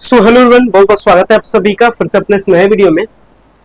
So hello everyone, बहुत बहुत स्वागत है आप सभी का फिर से अपने इस नए वीडियो में।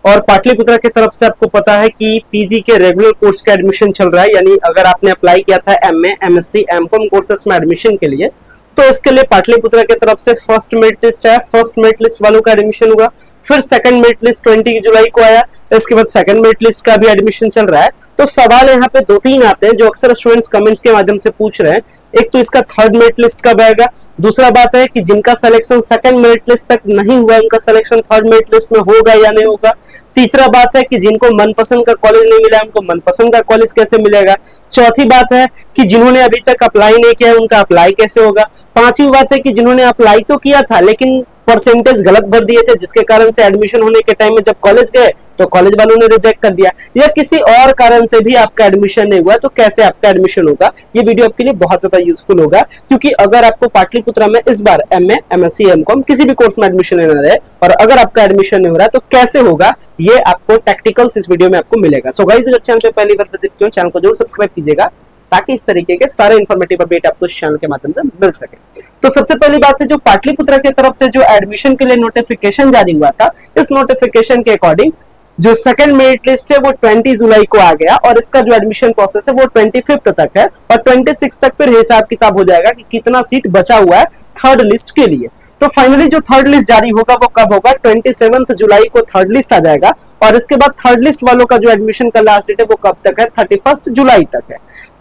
और पाटलिपुत्रा की तरफ से आपको पता है कि पीजी के रेगुलर कोर्स का एडमिशन चल रहा है, यानी अगर आपने अप्लाई किया था एमए, एमएससी, एमकॉम कोर्सेस में एडमिशन के लिए, तो इसके लिए पाटलिपुत्रा की तरफ से फर्स्ट मेरिट लिस्ट है। फर्स्ट मेरिट लिस्ट वालों का एडमिशन हुआ, फिर सेकंड मेरिट लिस्ट 20 जुलाई को आया। इसके बाद सेकंड मेरिट लिस्ट का भी एडमिशन चल रहा है। तो सवाल यहाँ पे दो तीन आते हैं जो अक्सर स्टूडेंट्स कमेंट्स के माध्यम से पूछ रहे हैं। एक तो इसका थर्ड मेरिट लिस्ट कब आएगा, दूसरा बात है कि जिनका सिलेक्शन सेकंड मेरिट लिस्ट तक नहीं हुआ उनका सिलेक्शन थर्ड मेरिट लिस्ट में होगा या नहीं होगा। तीसरा बात है कि जिनको मनपसंद का कॉलेज नहीं मिला उनको मनपसंद का कॉलेज कैसे मिलेगा। चौथी बात है कि जिन्होंने अभी तक अप्लाई नहीं किया उनका अप्लाई कैसे होगा। पांचवी बात है कि जिन्होंने अप्लाई तो किया था लेकिन परसेंटेज गलत भर दिए थे, जिसके कारण से एडमिशन होने के टाइम में जब कॉलेज गए तो कॉलेज वालों ने रिजेक्ट कर दिया, या किसी और कारण से भी आपका एडमिशन नहीं हुआ तो कैसे आपका एडमिशन होगा। ये वीडियो आपके लिए बहुत ज्यादा यूजफुल होगा, क्योंकि अगर आपको पाटलिपुत्रा में इस बार एमए, एमएससी, एमकॉम किसी भी कोर्स में एडमिशन लेना है और अगर आपका एडमिशन नहीं हो रहा है तो कैसे होगा, ये आपको टैक्टिकल्स इस वीडियो में आपको मिलेगा। सो गाइस, अगर चैनल पे पहली बार विजिट किया चैनल को जरूर सब्सक्राइब कीजिएगा ताकि इस तरीके के सारे इन्फॉर्मेटिव अपडेट आपको इस चैनल के माध्यम से मिल सके। तो सबसे पहली बात है, जो पाटलिपुत्रा की तरफ से जो एडमिशन के लिए नोटिफिकेशन जारी हुआ था, इस नोटिफिकेशन के अकॉर्डिंग जो सेकंड मेरिट लिस्ट है वो 20 जुलाई को आ गया और इसका जो एडमिशन प्रोसेस है वो 25 तक है और 26 तक फिर हिसाब किताब हो जाएगा कि कितना सीट बचा हुआ है थर्ड लिस्ट के लिए। तो फाइनली जो थर्ड लिस्ट जारी होगा वो कब होगा, 27 जुलाई को थर्ड लिस्ट आ जाएगा और इसके बाद थर्ड लिस्ट वालों का जो एडमिशन का लास्ट डेट है वो कब तक है, 31 जुलाई तक है।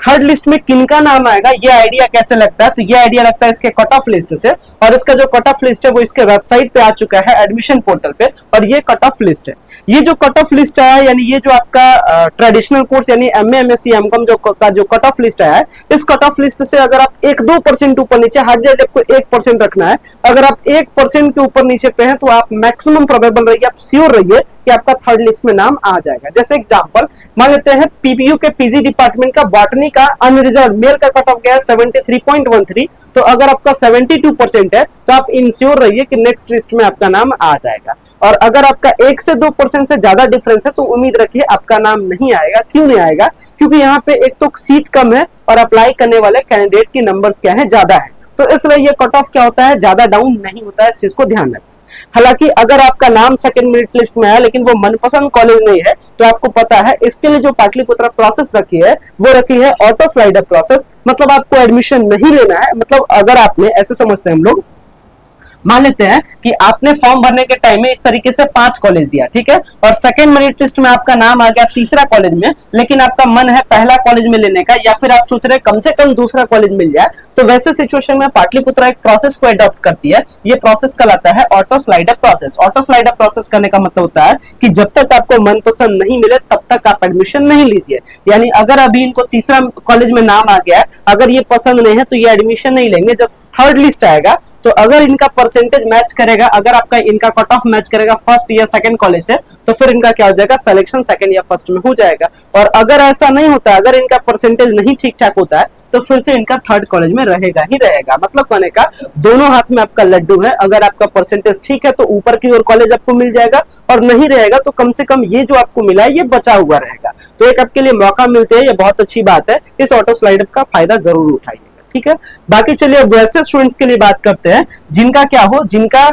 थर्ड लिस्ट में किनका नाम आएगा ये आइडिया कैसे लगता है, तो ये आइडिया लगता है इसके कट ऑफ लिस्ट से, और इसका जो कट ऑफ लिस्ट है वो इसके वेबसाइट पे आ चुका है एडमिशन पोर्टल पे, और ये कट ऑफ लिस्ट है। ये जो कट ऑफ लिस्ट आया यानी ये जो आपका ट्रेडिशनल कोर्स यानी एमए, एमएससी, एमकॉम जो कट ऑफ लिस्ट आया है, इस कट ऑफ लिस्ट से अगर आप 1-2% ऊपर नीचे, हार्डली आपको 1% रखना है, अगर आप 1% के ऊपर नीचे पे हैं तो आप मैक्सिमम प्रोबेबल रहिए, आप श्योर रहिए कि आपका थर्ड लिस्ट में नाम आ जाएगा। जैसे एग्जांपल मान लेते हैं पीपीयू के पीजी डिपार्टमेंट का बॉटनी का अनरिजर्व मेल का कट ऑफ गया है 73.13, तो अगर आपका 72% है तो आप इंश्योर रहिए कि नेक्स्ट लिस्ट में आपका नाम आ जाएगा। और अगर आपका 1 से 2% से ज्यादा डिफरेंस है तो उम्मीद रखिए आपका नाम नहीं आएगा। क्यों नहीं आएगा, क्योंकि यहाँ पे एक तो सीट कम है और अप्लाई करने वाले कैंडिडेट की नंबर्स क्या है, ज्यादा है, तो इसलिए ये कट ऑफ क्या होता है, ज्यादा डाउन नहीं होता है। इस चीज को ध्यान रखें। हालांकि अगर आपका नाम सेकंड मेरिट लिस्ट में है लेकिन वो मनपसंद कॉलेज नहीं है तो आपको पता है इसके लिए जो पाटलिपुत्रा प्रोसेस रखी है वो रखी है ऑटो स्लाइडर प्रोसेस। मतलब आपको एडमिशन नहीं लेना है, मतलब अगर आपने, ऐसे समझते हैं हम लोग, मान लेते हैं कि आपने फॉर्म भरने के टाइम में इस तरीके से 5 कॉलेज दिया, ठीक है, और सेकंड मेरिट लिस्ट में आपका नाम आ गया तीसरा कॉलेज में, लेकिन आपका मन है पहला कॉलेज में लेने का, या फिर आप सोच रहे कम से कम दूसरा कॉलेज मिल जाए, तो वैसे सिचुएशन में पाटलिपुत्रा एक प्रोसेस को अडॉप्ट करती है। ये प्रोसेस कहलाता है auto slider process. Auto slider process करने का मतलब होता है कि जब तक आपको मनपसंद नहीं मिले तब तक आप एडमिशन नहीं लीजिए। यानी अगर अभी इनको तीसरा कॉलेज में नाम आ गया है, अगर ये पसंद नहीं है तो ये एडमिशन नहीं लेंगे। जब थर्ड लिस्ट आएगा तो अगर इनका परसेंटेज मैच करेगा, अगर आपका इनका कट ऑफ मैच करेगा फर्स्ट या सेकंड कॉलेज से, तो फिर इनका क्या हो जाएगा, सिलेक्शन सेकंड या फर्स्ट में हो जाएगा। और अगर ऐसा नहीं होता, अगर इनका परसेंटेज नहीं ठीक ठाक होता है तो फिर से इनका थर्ड कॉलेज में रहेगा ही रहेगा। मतलब कहने का दोनों हाथ में आपका लड्डू है, अगर आपका परसेंटेज ठीक है तो ऊपर की ओर कॉलेज आपको मिल जाएगा, और नहीं रहेगा तो कम से कम ये जो आपको मिला है ये बचा हुआ रहेगा। तो एक आपके लिए मौका मिलते हैं, ये बहुत अच्छी बात है। इस ऑटो स्लाइडर का फायदा जरूर उठाइए, ठीक है। बाकी चलिए अब वैसे स्टूडेंट्स के लिए बात करते हैं जिनका क्या हो, जिनका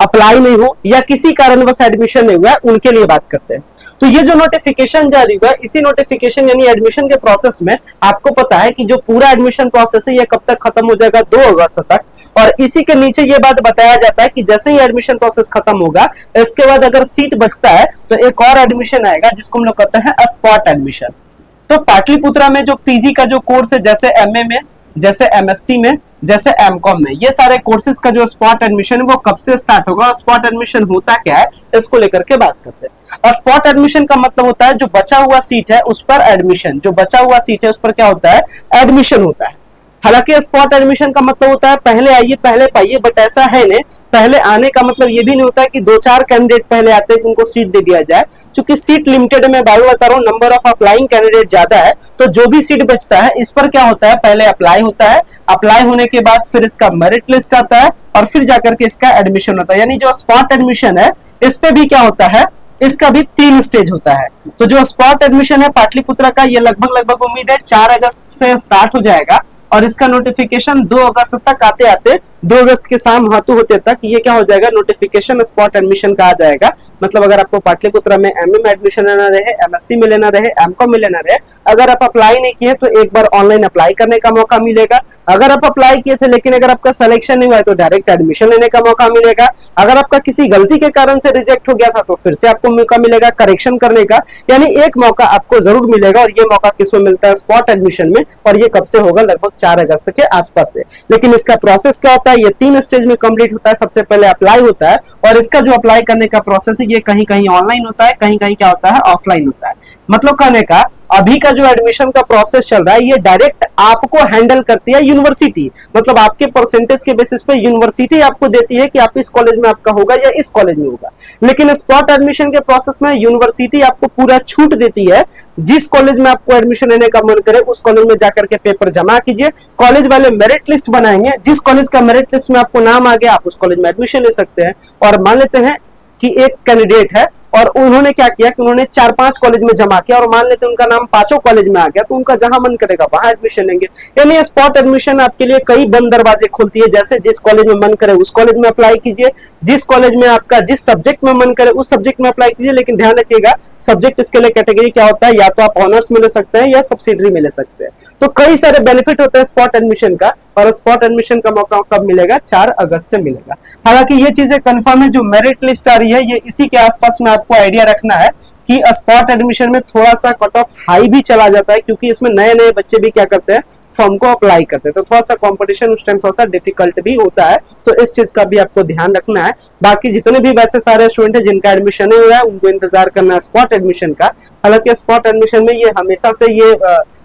अप्लाई नहीं हो या किसी कारणवश एडमिशन नहीं हुआ है, उनके लिए बात करते हैं। तो ये जो नोटिफिकेशन जारी हुआ, इसी नोटिफिकेशन यानी एडमिशन के प्रोसेस में आपको पता है कि जो पूरा एडमिशन प्रोसेस है ये कब तक खत्म हो जाएगा, 2 अगस्त तक। और इसी के नीचे ये बात बताया जाता है कि जैसे ही एडमिशन प्रोसेस खत्म होगा इसके बाद अगर सीट बचता है तो एक और एडमिशन आएगा जिसको हम लोग कहते हैं स्पॉट एडमिशन। तो पाटलिपुत्रा में जो पीजी का जो कोर्स है, जैसे एमए में, जैसे एमएससी में, जैसे एमकॉम में, ये सारे कोर्सेज का जो स्पॉट एडमिशन है वो कब से स्टार्ट होगा और स्पॉट एडमिशन होता क्या है, इसको लेकर के बात करते हैं। स्पॉट एडमिशन का मतलब होता है जो बचा हुआ सीट है उस पर एडमिशन, जो बचा हुआ सीट है उस पर क्या होता है, एडमिशन होता है। हालांकि स्पॉट एडमिशन का मतलब होता है पहले आइए पहले पाइए, बट ऐसा है नहीं। पहले आने का मतलब ये भी नहीं होता है कि 2-4 कैंडिडेट पहले आते हैं कि उनको सीट दे दिया जाए। चूंकि सीट लिमिटेड में बार बता रहा हूँ, नंबर ऑफ अप्लाइंग कैंडिडेट ज्यादा है, तो जो भी सीट बचता है इस पर क्या होता है, पहले अप्लाई होता है, अप्लाई होने के बाद फिर इसका मेरिट लिस्ट आता है और फिर जाकर के इसका एडमिशन होता है। यानी जो स्पॉट एडमिशन है इस पे भी क्या होता है, इसका भी 3 स्टेज होता है। तो जो स्पॉट एडमिशन है पाटलिपुत्रा का, ये लगभग उम्मीद है 4 अगस्त से स्टार्ट हो जाएगा और इसका नोटिफिकेशन 2 अगस्त तक आते आते 2 अगस्त के शाम हाथों होते तक ये क्या हो जाएगा, नोटिफिकेशन स्पॉट एडमिशन का आ जाएगा। मतलब अगर आपको पाटलिपुत्रा में एमए में एडमिशन लेना रहे, एमएससी में लेना रहे, एमकॉम में लेना रहे, अगर आप अप्लाई नहीं किए तो एक बार ऑनलाइन अप्लाई करने का मौका मिलेगा। अगर आप अप्लाई किए थे लेकिन अगर आपका सिलेक्शन नहीं हुआ है तो डायरेक्ट एडमिशन लेने का मौका मिलेगा। अगर आपका किसी गलती के कारण से रिजेक्ट हो गया था तो फिर से आपको मौका मिलेगा करेक्शन करने का, यानी एक मौका आपको जरूर मिलेगा। और ये मौका किसमें मिलता है, स्पॉट एडमिशन में। और ये कब से होगा, लगभग 4 अगस्त के आसपास से। लेकिन इसका प्रोसेस क्या होता है, ये 3 स्टेज में कंप्लीट होता है। सबसे पहले अप्लाई होता है और इसका जो अप्लाई करने का प्रोसेस है ये कहीं कहीं ऑनलाइन होता है, कहीं कहीं क्या होता है, ऑफलाइन होता है। मतलब कहने का अभी का जो एडमिशन का प्रोसेस चल रहा है ये डायरेक्ट आपको हैंडल करती है यूनिवर्सिटी। मतलब आपके परसेंटेज के बेसिस पे यूनिवर्सिटी आपको देती है कि आप इस कॉलेज में आपका होगा या इस कॉलेज में होगा। लेकिन स्पॉट एडमिशन के प्रोसेस में यूनिवर्सिटी आपको पूरा छूट देती है, जिस कॉलेज में आपको एडमिशन लेने का मन करे उस कॉलेज में जाकर के पेपर जमा कीजिए। कॉलेज वाले मेरिट लिस्ट बनाएंगे, जिस कॉलेज का मेरिट लिस्ट में आपको नाम आ गया आप उस कॉलेज में एडमिशन ले सकते हैं। और मान लेते हैं कि एक कैंडिडेट है और उन्होंने क्या किया कि उन्होंने 4-5 कॉलेज में जमा किया और मान लेते हैं उनका नाम 5 कॉलेज में आ गया, तो उनका जहां मन करेगा वहां एडमिशन लेंगे। यानी स्पॉट एडमिशन आपके लिए कई बंद दरवाजे खोलती है। जैसे जिस कॉलेज में मन करे उस कॉलेज में अप्लाई कीजिए, जिस कॉलेज में आपका जिस सब्जेक्ट में मन करे उस सब्जेक्ट में अप्लाई कीजिए। लेकिन ध्यान रखिएगा सब्जेक्ट इसके लिए कैटेगरी क्या होता है, या तो आप ऑनर्स में ले सकते हैं या सब्सिडरी में ले सकते हैं। तो कई सारे बेनिफिट होते हैं स्पॉट एडमिशन का। और स्पॉट एडमिशन का मौका कब मिलेगा, 4 अगस्त से मिलेगा। हालांकि ये चीजें कंफर्म है, जो मेरिट लिस्ट आ रही है ये इसी के आसपास में आपको आइडिया रखना है कि स्पॉट एडमिशन में थोड़ा सा कट ऑफ हाई भी चला जाता है, क्योंकि इसमें नए नए बच्चे भी क्या करते हैं, फॉर्म को अप्लाई करते हैं। तो थोड़ा सा कंपटीशन उस टाइम थोड़ा सा डिफिकल्ट भी होता है, तो इस चीज का भी आपको ध्यान रखना है। बाकी जितने भी वैसे सारे स्टूडेंट है जिनका एडमिशन नहीं हुआ है उनको इंतजार करना है स्पॉट एडमिशन का। हालांकि स्पॉट एडमिशन में ये हमेशा से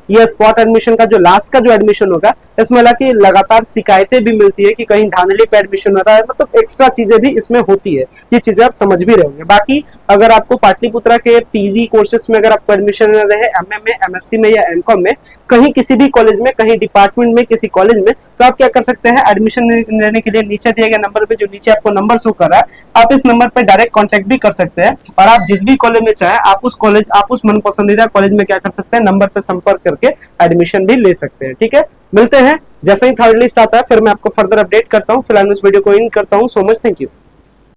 ये स्पॉट एडमिशन का जो लास्ट का जो एडमिशन होगा इसमें हालांकि लगातार शिकायतें भी मिलती है कि कहीं धांधली पे एडमिशन हो रहा है, मतलब एक्स्ट्रा चीजें भी इसमें होती है। ये चीजें आप समझ भी रहोगे। बाकी अगर आपको पाटलिपुत्रा के पीजी कोर्सेस में अगर आपको एडमिशन रहे, एमए में, एमएससी में या एमकॉम में, कहीं किसी भी कॉलेज में, कहीं डिपार्टमेंट में, किसी कॉलेज में, तो आप क्या कर सकते हैं, एडमिशन लेने के लिए नीचे दिए गए नंबर पे, जो नीचे आपको नंबर शो कर रहा है, आप इस नंबर पे डायरेक्ट कांटेक्ट भी कर सकते हैं। और आप जिस भी कॉलेज में चाहे आप उस मन पसंदीदा कॉलेज में क्या कर सकते हैं, नंबर पे संपर्क करके एडमिशन भी ले सकते हैं। ठीक है, मिलते हैं जैसे ही थर्ड लिस्ट आता है फिर मैं आपको फर्दर अपडेट करता हूँ। फिलहाल इस वीडियो को एंड करता हूँ। So much, thank you.